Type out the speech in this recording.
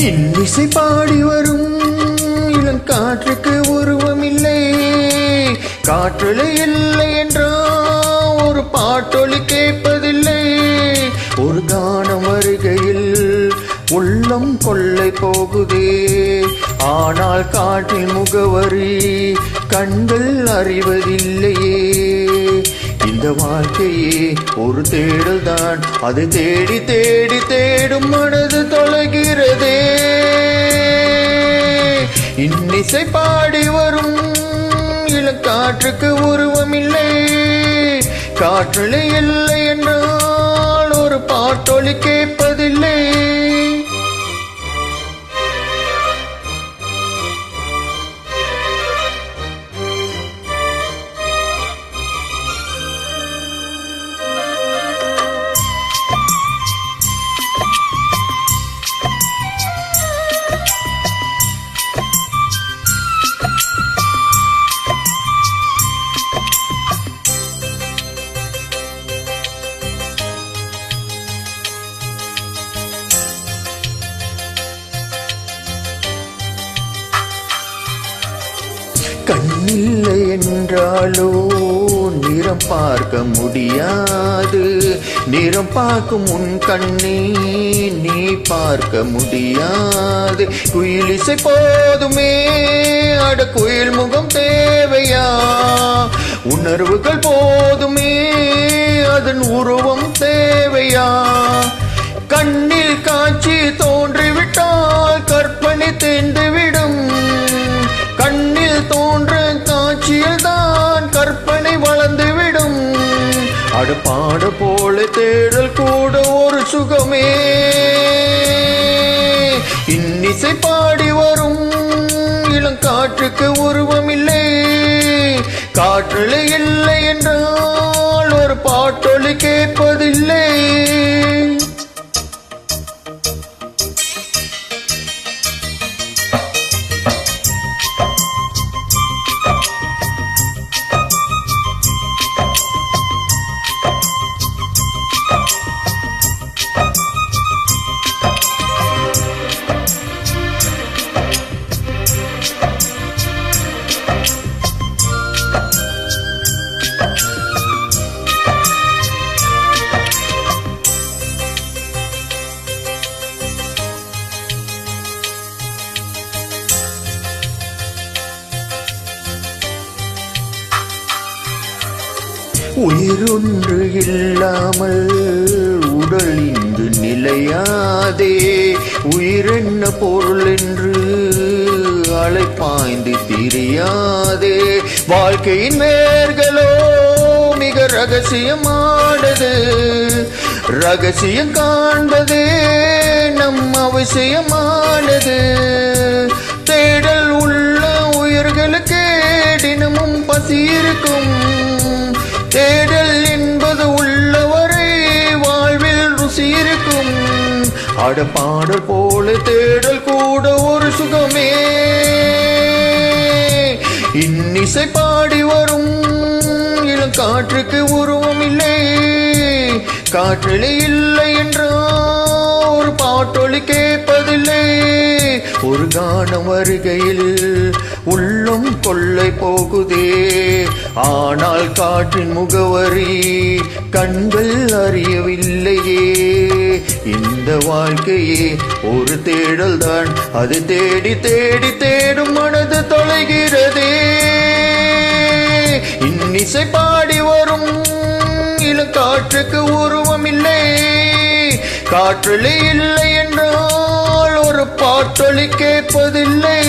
இன்னிசை பாடி வரும் இளங்காற்றுக்கு உருவமில்லை, காற்றொலி இல்லை என்றால் ஒரு பாட்டொலி கேட்பதில்லை. ஒரு கானம் வருகையில் உள்ளம் கொள்ளை போகுதே, ஆனால் காற்றின் முகவரி கண்கள் அறிவதில்லையே. இந்த வாழ்க்கையே ஒரு தேடல் தான், அது தேடி தேடி தேடும் மனது தொலைகிறதே. இன்னிசை பாடி வரும் இளங்காற்றுக்கு உருவமில்லை, காற்றொலி இல்லை என்றால் ஒரு பாட்டொலி கேட்பதில்லை. கண்ணில்லை என்றாலோ நிறம் பார்க்க முடியாது, நிறம் பார்க்கும் உன் கண்ணை நீ பார்க்க முடியாது. குயிலிசை போதுமே, அட குயில் முகம் தேவையா? உணர்வுகள் போதுமே, அதன் உருவம் தேவையா? கண்ணில் காட்சி தோன்றிவிட்டால் கற்பனை தேர்ந்துவிடும், கண்ணில் தோன்ற காட்சியில் தான் கற்பனை வளர்ந்துவிடும். அடுப்பாடு போல தேடல் கூட ஒரு சுகமே. இன்னிசை பாடி வரும் இளங்காற்றுக்கு உருவமில்லை, காற்றொலி இல்லை என்றால் ஒரு பாட்டொலி கேட்பதில்லை. உயிரொன்று இல்லாமல் உடல் இங்கு நிலையாதே, உயிரென்ன பொருள் என்று அலைப்பாய்ந்து தெரியாதே. வாழ்க்கையின் வேர்களோ மிக ரகசியமானது, ரகசியம் காண்பதே நம் அவசியமானது. தேடல் உள்ள உயிர்களுக்கு தினமும் பசி இருக்கும், தேடல் என்பது உள்ளவரை வாழ்வில் ருசி இருக்கும். அடப்பாடல் போல தேடல் கூட ஒரு சுகமே. இன்னிசை பாடி வரும் இளங்காற்றுக்கு உருவமில்லை, காற்றொலி இல்லை என்றால் ஒரு பாட்டொலி கேட்பதில்லை. ஒரு கானம் வருகையில் உள்ளம் கொள்ளை போகுதே, ஆனால் காற்றின் முகவரி கண்கள் அறியவில்லையே. இந்த வாழ்க்கையே ஒரு தேடல் தான், அது தேடி தேடி தேடும் மனது தொலைகிறதே. இன்னிசை பாடி வரும் இளங்காற்றுக்கு உருவமில்லை, காற்றொலி இல்லை என்றால் ஒரு பாட்டொலி கேட்பதில்லை.